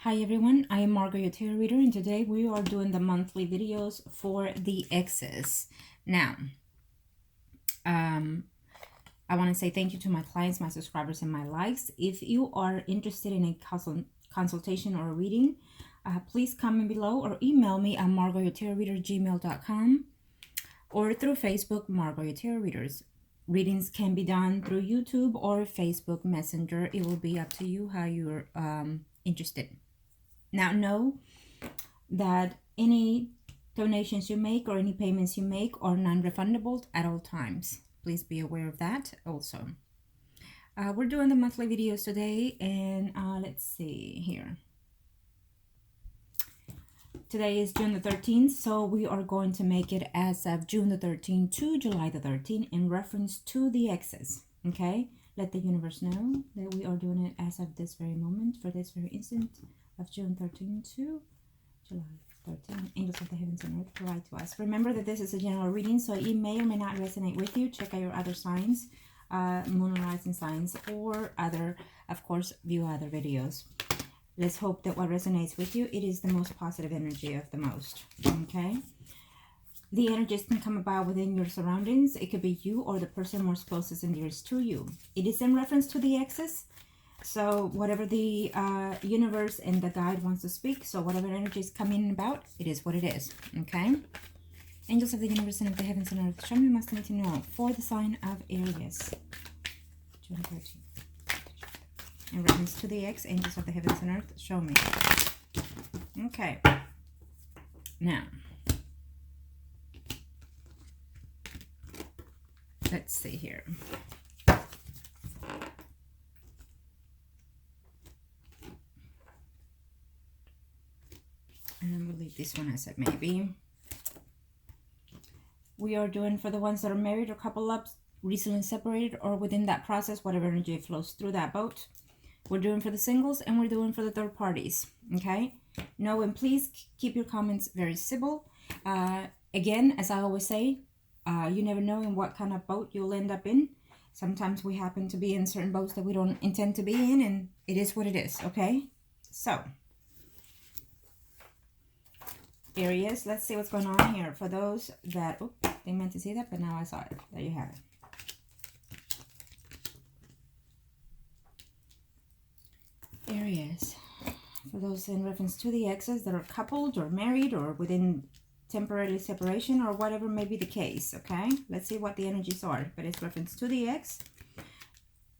Hi everyone, I am Margot, your tarot reader, and today we are doing the monthly videos for the X's. Now, I want to say thank you to my clients, my subscribers, and my likes. If you are interested in a consultation or a reading, please comment below or email me at margoyourtarotreader@gmail.com or through Facebook, Margot Your Tarot Readers. Readings can be done through YouTube or Facebook Messenger. It will be up to you how you're interested. Now, know that any donations you make or any payments you make are non-refundable at all times. Please be aware of that also. We're doing the monthly videos today, and let's see here. Today is June the 13th, so we are going to make it as of June the 13th to July the 13th in reference to the X's, okay? Let the universe know that we are doing it as of this very moment, for this very instant, of June 13 to July 13. Angels of the heavens and earth provide to us. Remember that this is a general reading, so it may or may not resonate with you. Check out your other signs, moon and rising signs, or other, of course, view other videos. Let's hope that what resonates with you, it is the most positive energy of the most, okay? The energies can come about within your surroundings. It could be you or the person most closest and dearest to you. It is in reference to the X's. So whatever the universe and the guide wants to speak, so whatever energy is coming about, it is what it is, okay? Angels of the universe and of the heavens and earth, show me must need to know for the sign of Aries. June 13th. In reference to the X, angels of the heavens and earth, show me. Okay. Now, let's see here. And we'll leave this one as it may be. We are doing for the ones that are married or couple up, recently separated, or within that process, whatever energy flows through that boat. We're doing for the singles, and we're doing for the third parties, okay? No, and please keep your comments very civil. Again, as I always say, you never know in what kind of boat you'll end up in. Sometimes we happen to be in certain boats that we don't intend to be in, and it is what it is, okay? So, Aries, let's see what's going on here. For those that, oops, they meant to see that, but now I saw it. There you have it. Aries, for those in reference to the X's that are coupled or married or within temporary separation or whatever may be the case, okay? Let's see what the energies are, but it's reference to the X.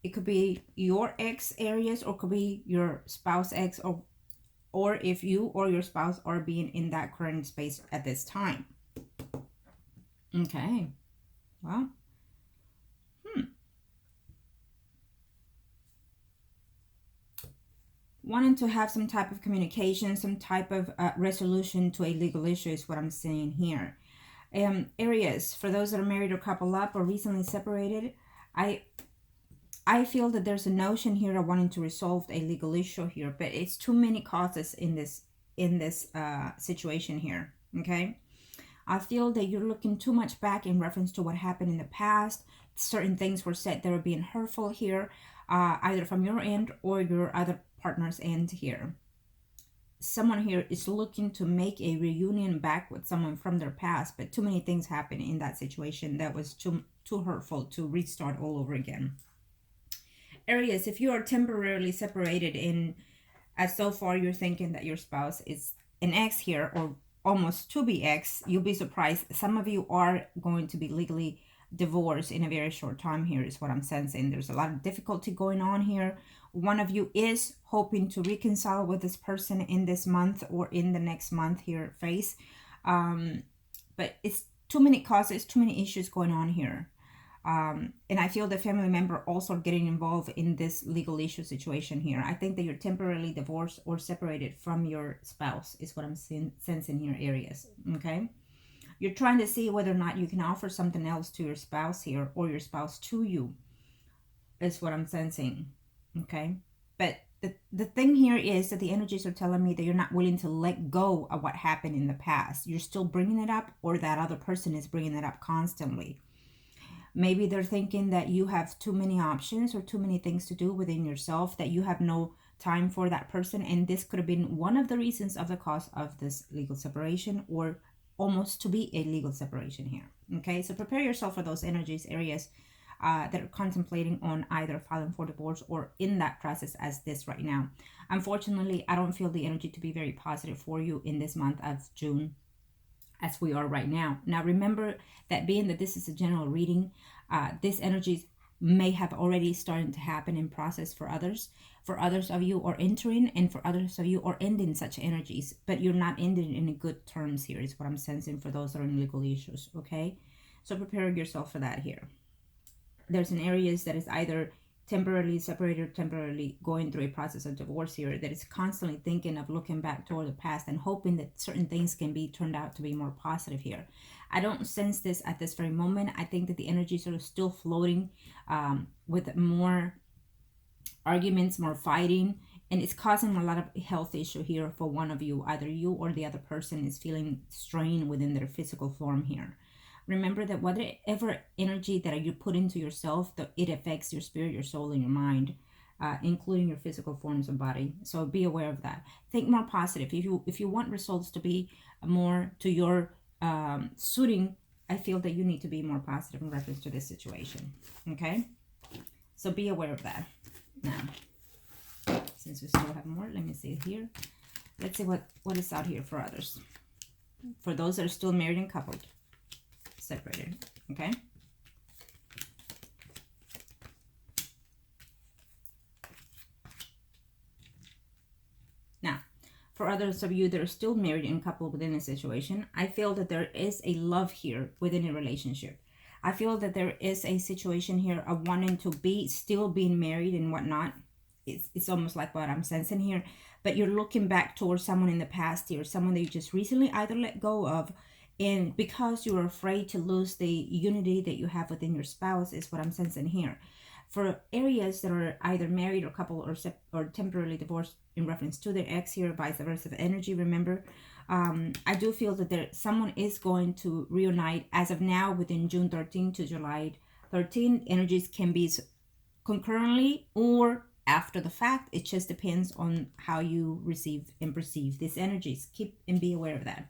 It could be your ex, Aries, or could be your spouse ex, or if you or your spouse are being in that current space at this time. Okay, well, wanting to have some type of communication, some type of resolution to a legal issue is what I'm saying here. Aries, for those that are married or couple up or recently separated, I feel that there's a notion here of wanting to resolve a legal issue here, but it's too many causes in this situation here, okay? I feel that you're looking too much back in reference to what happened in the past. Certain things were said that are being hurtful here, either from your end or your other partner's end here. Someone here is looking to make a reunion back with someone from their past, but too many things happened in that situation that was too hurtful to restart all over again. Aries, if you are temporarily separated as so far you're thinking that your spouse is an ex here or almost to be ex, you'll be surprised. Some of you are going to be legally divorced in a very short time here is what I'm sensing. There's a lot of difficulty going on here. One of you is hoping to reconcile with this person in this month or in the next month here phase. But it's too many causes, too many issues going on here. And I feel the family member also getting involved in this legal issue situation here. I think that you're temporarily divorced or separated from your spouse is what I'm sensing here, Aries, okay? You're trying to see whether or not you can offer something else to your spouse here or your spouse to you is what I'm sensing, okay? But the thing here is that the energies are telling me that you're not willing to let go of what happened in the past. You're still bringing it up, or that other person is bringing it up constantly. Maybe they're thinking that you have too many options or too many things to do within yourself, that you have no time for that person, and this could have been one of the reasons of the cause of this legal separation, or almost to be a legal separation here. Okay, so prepare yourself for those energies, Aries, that are contemplating on either filing for divorce or in that process as this right now. Unfortunately, I don't feel the energy to be very positive for you in this month of June as we are right now. Now, remember that being that this is a general reading, this energies may have already started to happen in process for others. For others of you are entering, and for others of you are ending such energies, but you're not ending in good terms here is what I'm sensing for those that are in legal issues. Okay, so prepare yourself for that here. There's an Aries that is either temporarily separated or temporarily going through a process of divorce here, that is constantly thinking of looking back toward the past and hoping that certain things can be turned out to be more positive here. I don't sense this at this very moment. I think that the energies are still floating with more arguments, more fighting, and it's causing a lot of health issue here for one of you. Either you or the other person is feeling strain within their physical form here. Remember that whatever energy that you put into yourself, that it affects your spirit, your soul, and your mind, including your physical forms of body. So be aware of that. Think more positive. If you want results to be more to your suiting, I feel that you need to be more positive in reference to this situation. Okay? So be aware of that. Now, since we still have more, let me see here. Let's see what is out here for others. For those that are still married and coupled. Separated. Okay, now for others of you that are still married and coupled within a situation, I feel that there is a love here within a relationship. I feel that there is a situation here of wanting to be still being married and whatnot. It's almost like what I'm sensing here, but you're looking back towards someone in the past here, someone that you just recently either let go of, and because you're afraid to lose the unity that you have within your spouse is what I'm sensing here. For areas that are either married or couple or temporarily divorced in reference to their ex here, vice versa energy, remember, I do feel that someone is going to reunite as of now within June 13 to July 13. Energies can be concurrently or after the fact. It just depends on how you receive and perceive these energies. Keep and be aware of that.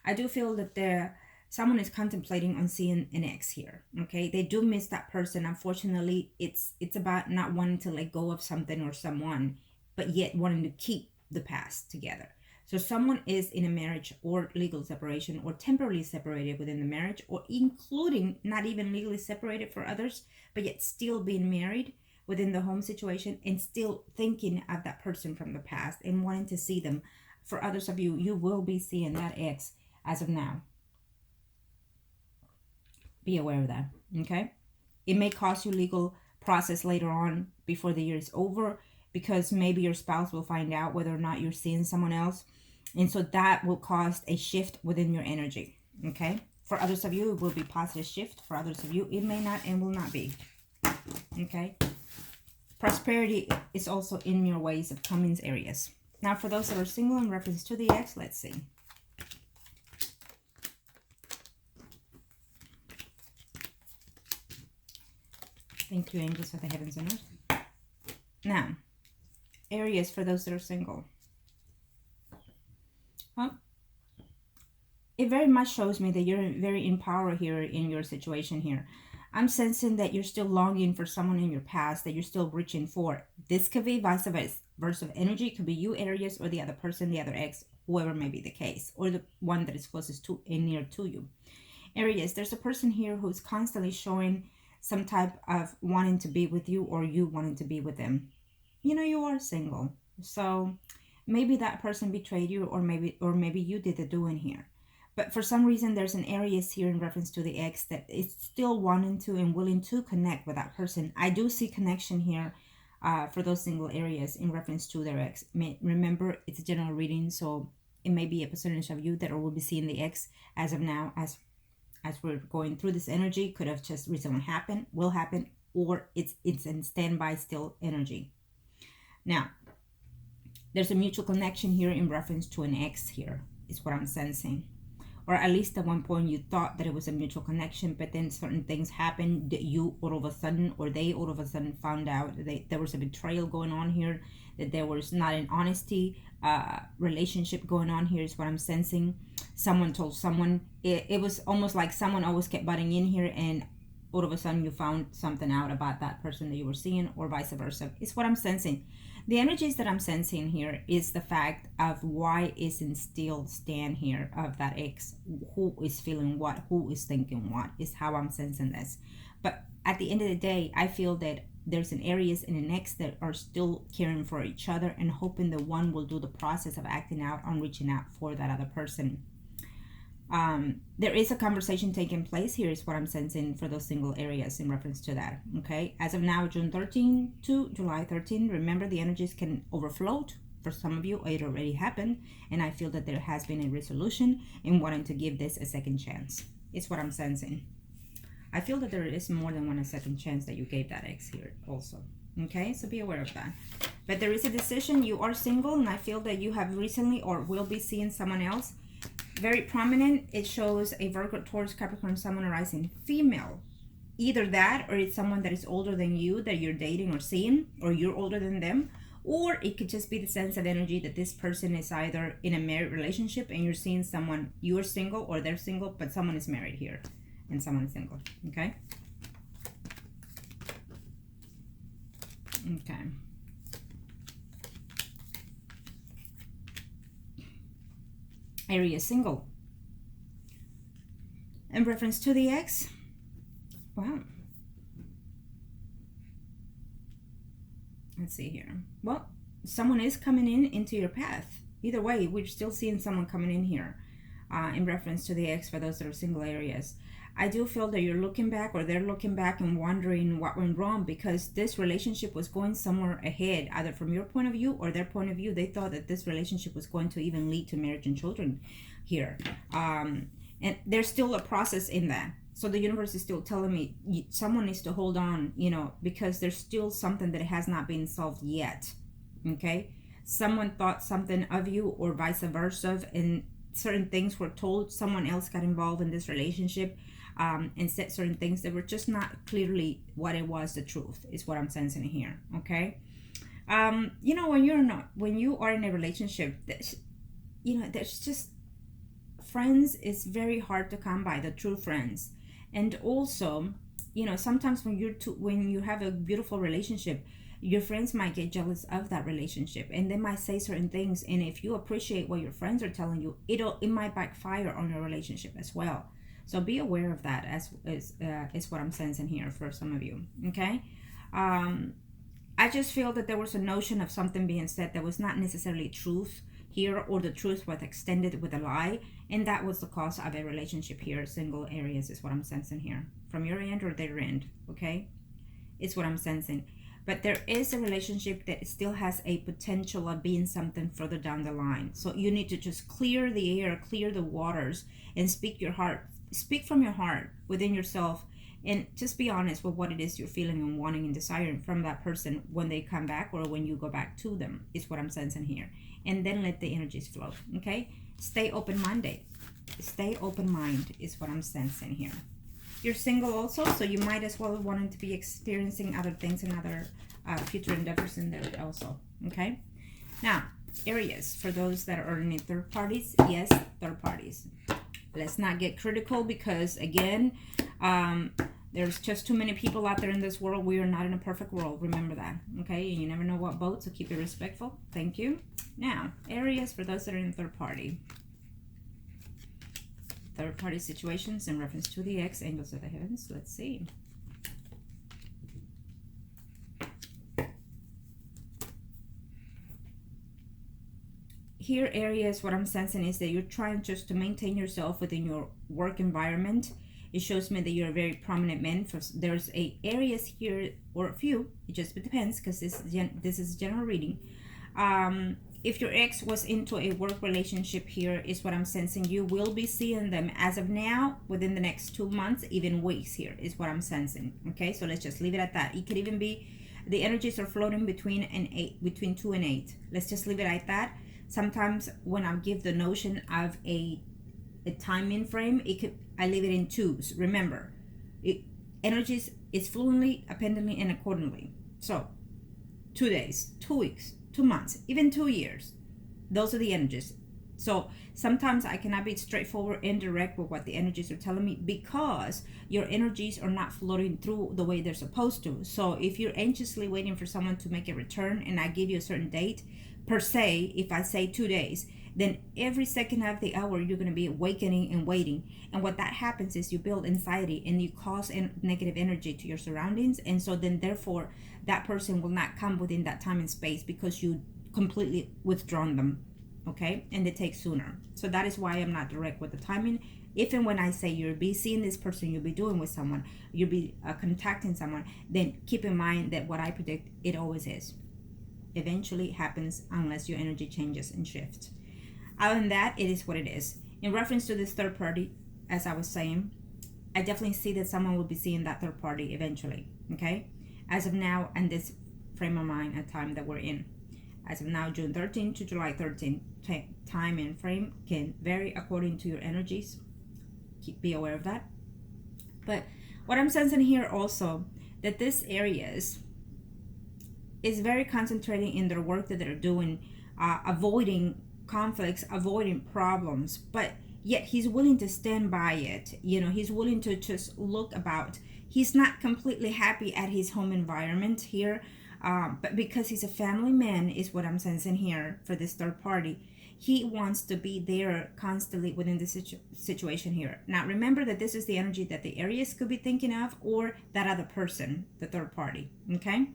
I do feel that someone is contemplating on seeing an ex here. Okay, they do miss that person. Unfortunately, it's about not wanting to let go of something or someone, but yet wanting to keep the past together. So someone is in a marriage or legal separation or temporarily separated within the marriage, or including not even legally separated for others, but yet still being married within the home situation and still thinking of that person from the past and wanting to see them. For others of you, you will be seeing that ex as of now. Be aware of that. Okay, it may cost you legal process later on before the year is over, because maybe your spouse will find out whether or not you're seeing someone else, and so that will cause a shift within your energy. Okay, for others of you it will be positive shift. For others of you it may not and will not be. Okay, prosperity is also in your ways of comings, Aries. Now for those that are single in reference to the ex, let's see. Thank you, angels of the heavens and earth. Now, Aries, for those that are single. Well, it very much shows me that you're very in power here in your situation here. I'm sensing that you're still longing for someone in your past that you're still reaching for. This could be vice versa energy. It could be you, Aries, or the other person, the other ex, whoever may be the case, or the one that is closest to and near to you. Aries, there's a person here who's constantly showing some type of wanting to be with you, or you wanting to be with them. You know, you are single, so maybe that person betrayed you, or maybe you did the doing here. But for some reason, there's an Aries here in reference to the ex that is still wanting to and willing to connect with that person. I do see connection here for those single Aries in reference to their ex. Remember, it's a general reading, so it may be a percentage of you that will be seeing the ex as of now, as we're going through this energy. Could have just recently happened, will happen, or it's in standby still energy. Now, there's a mutual connection here in reference to an ex here, is what I'm sensing. or at least at one point you thought that it was a mutual connection, but then certain things happened that you all of a sudden, or they all of a sudden found out that there was a betrayal going on here, that there was not an honesty relationship going on here is what I'm sensing. Someone told someone, it was almost like someone always kept butting in here, and all of a sudden you found something out about that person that you were seeing, or vice versa. It's what I'm sensing. The energies that I'm sensing here is the fact of why isn't still stand here of that ex. Who is feeling what? Who is thinking what? Is how I'm sensing this. But at the end of the day, I feel that there's an Aries and an ex that are still caring for each other and hoping that one will do the process of acting out on reaching out for that other person. There is a conversation taking place here is what I'm sensing for those single areas in reference to that. Okay, as of now, June 13 to July 13, remember the energies can overflow. For some of you, it already happened, and I feel that there has been a resolution in wanting to give this a second chance. It's what I'm sensing. I feel that there is more than one second chance that you gave that ex here also. Okay, so be aware of that. But there is a decision. You are single, and I feel that you have recently or will be seeing someone else. Very prominent. It shows a Virgo, Taurus, Capricorn, Sun, Moon, Rising female. Either that, or it's someone that is older than you that you're dating or seeing, or you're older than them. Or it could just be the sense of energy that this person is either in a married relationship and you're seeing someone, you're single or they're single, but someone is married here and someone is single. Okay. Okay. Aries single. In reference to the ex, wow. Let's see here. Well, someone is coming into your path. Either way, we're still seeing someone coming in here in reference to the ex for those that are single areas. I do feel that you're looking back, or they're looking back and wondering what went wrong, because this relationship was going somewhere ahead, either from your point of view or their point of view. They thought that this relationship was going to even lead to marriage and children here. And there's still a process in that. So the universe is still telling me someone needs to hold on, you know, because there's still something that has not been solved yet. Okay. Someone thought something of you or vice versa, and certain things were told. Someone else got involved in this relationship and said certain things that were just not clearly what it was. The truth is what I'm sensing here. Okay. You know, when you are in a relationship, you know, there's just friends is very hard to come by, the true friends. And also, you know, sometimes when you have a beautiful relationship, your friends might get jealous of that relationship, and they might say certain things. And if you appreciate what your friends are telling you, it might backfire on your relationship as well. So be aware of that is what I'm sensing here for some of you. Okay. I just feel that there was a notion of something being said that was not necessarily truth here, or the truth was extended with a lie, and that was the cause of a relationship here. Single areas is what I'm sensing here from your end or their end. Okay, it's what I'm sensing. But there is a relationship that still has a potential of being something further down the line. So you need to just clear the air, clear the waters, and speak from your heart within yourself, and just be honest with what it is you're feeling and wanting and desiring from that person when they come back or when you go back to them, is what I'm sensing here. And then let the energies flow. Okay, stay open-minded. Stay open-minded is what I'm sensing here. You're single also, so you might as well want to be experiencing other things and other future endeavors in there also. Okay, now Aries, for those that are in third parties, yes, third parties. Let's not get critical, because again, there's just too many people out there in this world. We are not in a perfect world. Remember that. Okay, and you never know what boat, so keep it respectful. Thank you. Now, Aries, for those that are in third party. Third party situations in reference to the ex, angels of the heavens. Let's see. Here, Aries, what I'm sensing is that you're trying just to maintain yourself within your work environment. It shows me that you're a very prominent man. There's a Aries here, or a few. It just depends, because this is general reading. If your ex was into a work relationship, here is what I'm sensing. You will be seeing them as of now, within the next 2 months, even weeks, here is what I'm sensing. Okay, so let's just leave it at that. It could even be the energies are floating between 2 and 8. Let's just leave it at that. Sometimes when I give the notion of a a timing frame, I leave it in twos. Remember, energies is fluently, appendantly, and accordingly. So 2 days, 2 weeks, 2 months, even 2 years. Those are the energies. So sometimes I cannot be straightforward and direct with what the energies are telling me, because your energies are not floating through the way they're supposed to. So if you're anxiously waiting for someone to make a return and I give you a certain date, per se, if I say 2 days, then every second of the hour you're going to be awakening and waiting. And what that happens is you build anxiety and you cause negative energy to your surroundings. And so then therefore that person will not come within that time and space because you completely withdrawn them. Okay, and they take sooner. So that is why I'm not direct with the timing. If and when I say you'll be seeing this person, you'll be doing with someone, you'll be contacting someone, then keep in mind that what I predict, it always is. Eventually happens unless your energy changes and shifts. Other than that, it is what it is. In reference to this third party, as I was saying, I definitely see that someone will be seeing that third party eventually. Okay, as of now, and this frame of mind and time that we're in. As of now, June 13 to July 13, time and frame can vary according to your energies. Be aware of that. But what I'm sensing here also, that this Aries is very concentrating in their work that they're doing, avoiding conflicts, avoiding problems, but yet he's willing to stand by it. You know, he's willing to just look about. He's not completely happy at his home environment here. But because he's a family man, is what I'm sensing here for this third party. He wants to be there constantly within the situation here. Now, remember that this is the energy that the Aries could be thinking of, or that other person, the third party, okay?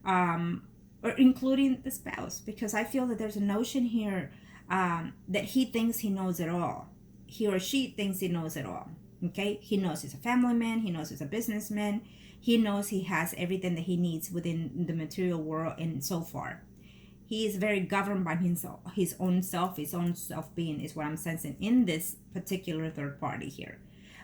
Or including the spouse, because I feel that there's a notion here that he thinks he knows it all. He or she thinks he knows it all, okay? He knows he's a family man. He knows he's a businessman. He knows he has everything that he needs within the material world, and so far. He is very governed by himself, his own self-being is what I'm sensing in this particular third party here.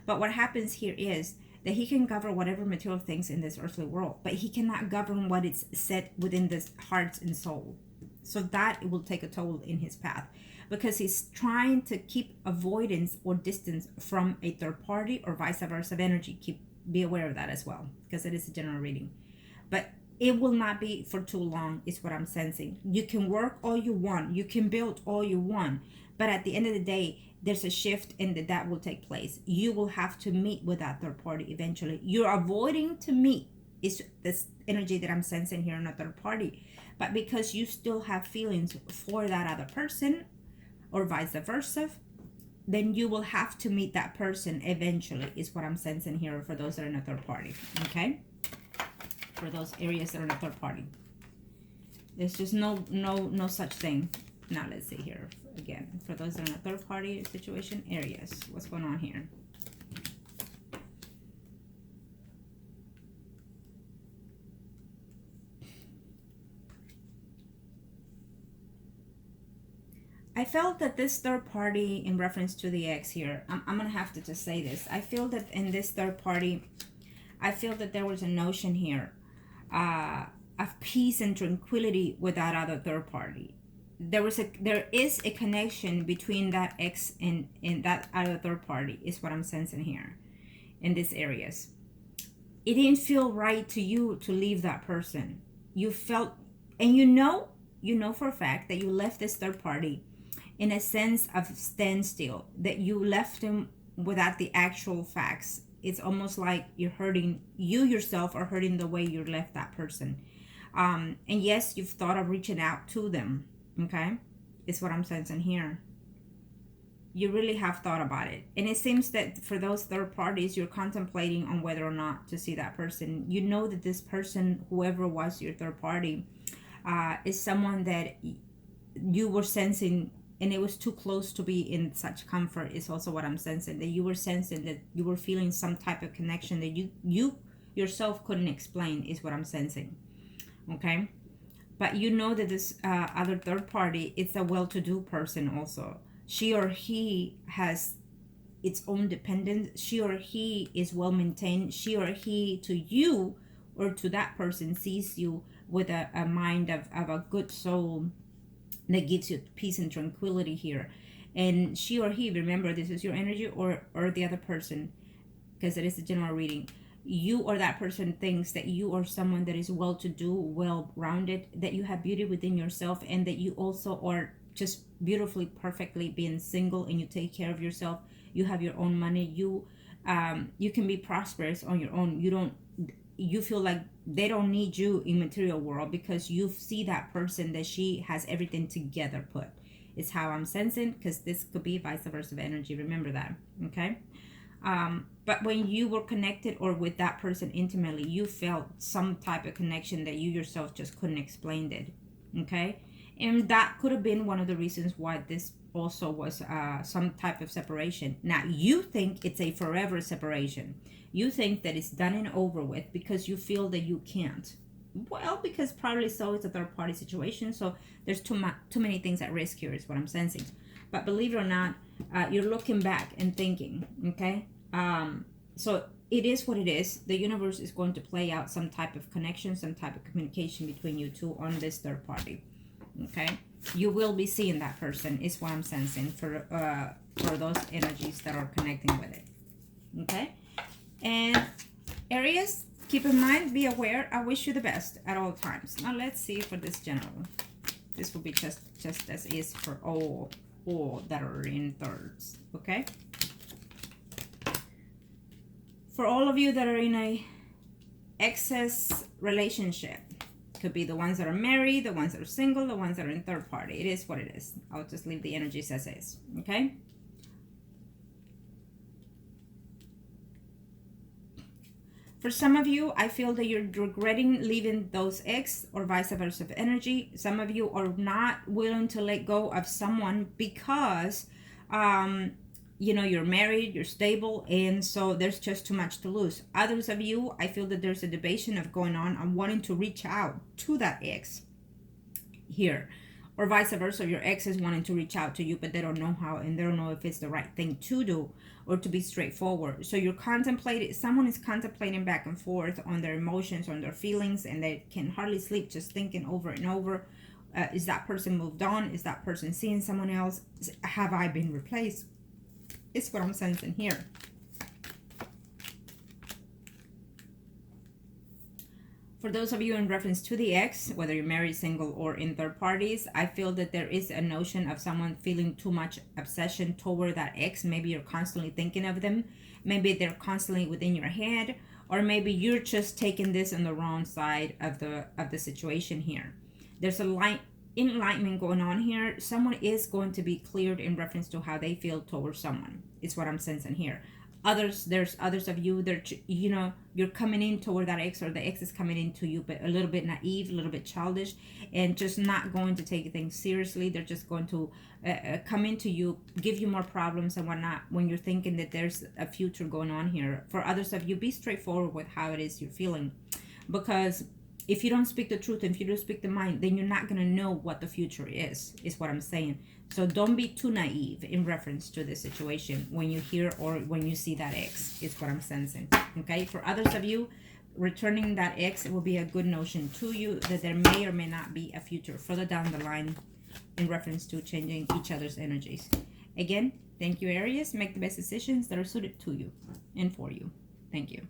But what happens here is that he can govern whatever material things in this earthly world, but he cannot govern what is set within this heart and soul. So that will take a toll in his path, because he's trying to keep avoidance or distance from a third party, or vice versa of energy. Be aware of that as well, because it is a general reading. But it will not be for too long, is what I'm sensing. You can work all you want, you can build all you want, but at the end of the day, there's a shift, and that will take place. You will have to meet with that third party eventually. You're avoiding to meet, is this energy that I'm sensing here in a third party. But because you still have feelings for that other person, or vice versa, then you will have to meet that person eventually, is what I'm sensing here for those that are in a third party, okay? For those areas that are in a third party. There's just no such thing. Now let's see here again. For those that are in a third party situation, areas. What's going on here? I felt that this third party, in reference to the ex here, I'm going to have to just say this. I feel that in this third party, I feel that there was a notion here of peace and tranquility with that other third party. There is a connection between that ex and that other third party, is what I'm sensing here in these areas. It didn't feel right to you to leave that person. You felt, and you know for a fact that you left this third party in a sense of standstill, that you left him without the actual facts. It's almost like you yourself are hurting the way you left that person. And yes, you've thought of reaching out to them, okay? It's what I'm sensing here. You really have thought about it. And it seems that for those third parties, you're contemplating on whether or not to see that person. You know that this person, whoever was your third party, is someone that you were sensing, and it was too close to be in such comfort, is also what I'm sensing. That you were sensing that you were feeling some type of connection that you yourself couldn't explain, is what I'm sensing, okay? But you know that this other third party, it's a well-to-do person also. She or he has its own dependence. She or he is well-maintained. She or he, to you or to that person, sees you with a mind of a good soul that gives you peace and tranquility here. And she or he, remember, this is your energy, or the other person, because it is a general reading. You or that person thinks that you are someone that is well-to-do, well-rounded, that you have beauty within yourself, and that you also are just beautifully, perfectly being single, and you take care of yourself. You have your own money. You can be prosperous on your own. You feel like they don't need you in material world, because you see that person that she has everything together put. It's how I'm sensing, because this could be vice versa energy. Remember that, okay? But when you were connected or with that person intimately, you felt some type of connection that you yourself just couldn't explain it, okay? And that could have been one of the reasons why this also was some type of separation. Now, you think it's a forever separation. You think that it's done and over with because you feel that you can't. Well, because probably so, it's a third party situation, so there's too many things at risk here is what I'm sensing. But believe it or not, you're looking back and thinking, okay? So it is what it is. The universe is going to play out some type of connection, some type of communication between you two on this third party, okay? You will be seeing that person is what I'm sensing for those energies that are connecting with it, okay? And Aries, keep in mind, be aware. I wish you the best at all times. Now let's see for this general. This will be just as is for all that are in thirds, okay? For all of you that are in a excess relationship, could be the ones that are married, the ones that are single, the ones that are in third party. It is what it is. I'll just leave the energies as is, okay? For some of you, I feel that you're regretting leaving those ex or vice versa energy. Some of you are not willing to let go of someone because, you know, you're married, you're stable, and so there's just too much to lose. Others of you, I feel that there's a debation of going on wanting to reach out to that ex here. Or vice versa, your ex is wanting to reach out to you, but they don't know how, and they don't know if it's the right thing to do or to be straightforward. So you're contemplating, someone is contemplating back and forth on their emotions, on their feelings, and they can hardly sleep just thinking over and over. Is that person moved on? Is that person seeing someone else? Have I been replaced? It's what I'm sensing here. For those of you in reference to the ex, whether you're married, single, or in third parties, I feel that there is a notion of someone feeling too much obsession toward that ex. Maybe you're constantly thinking of them. Maybe they're constantly within your head, or maybe you're just taking this on the wrong side of the situation here. There's a enlightenment going on here. Someone is going to be cleared in reference to how they feel towards someone. It's what I'm sensing here. There's others of you that, you know, you're coming in toward that ex, or the ex is coming into you, but a little bit naive, a little bit childish, and just not going to take things seriously. They're just going to come into you, give you more problems and whatnot, when you're thinking that there's a future going on here. For others of you, be straightforward with how it is you're feeling, because if you don't speak the truth, if you don't speak the mind, then you're not going to know what the future is what I'm saying. So don't be too naive in reference to the situation when you hear or when you see that ex, is what I'm sensing. Okay, for others of you, returning that ex, it will be a good notion to you that there may or may not be a future further down the line in reference to changing each other's energies. Again, thank you, Aries. Make the best decisions that are suited to you and for you. Thank you.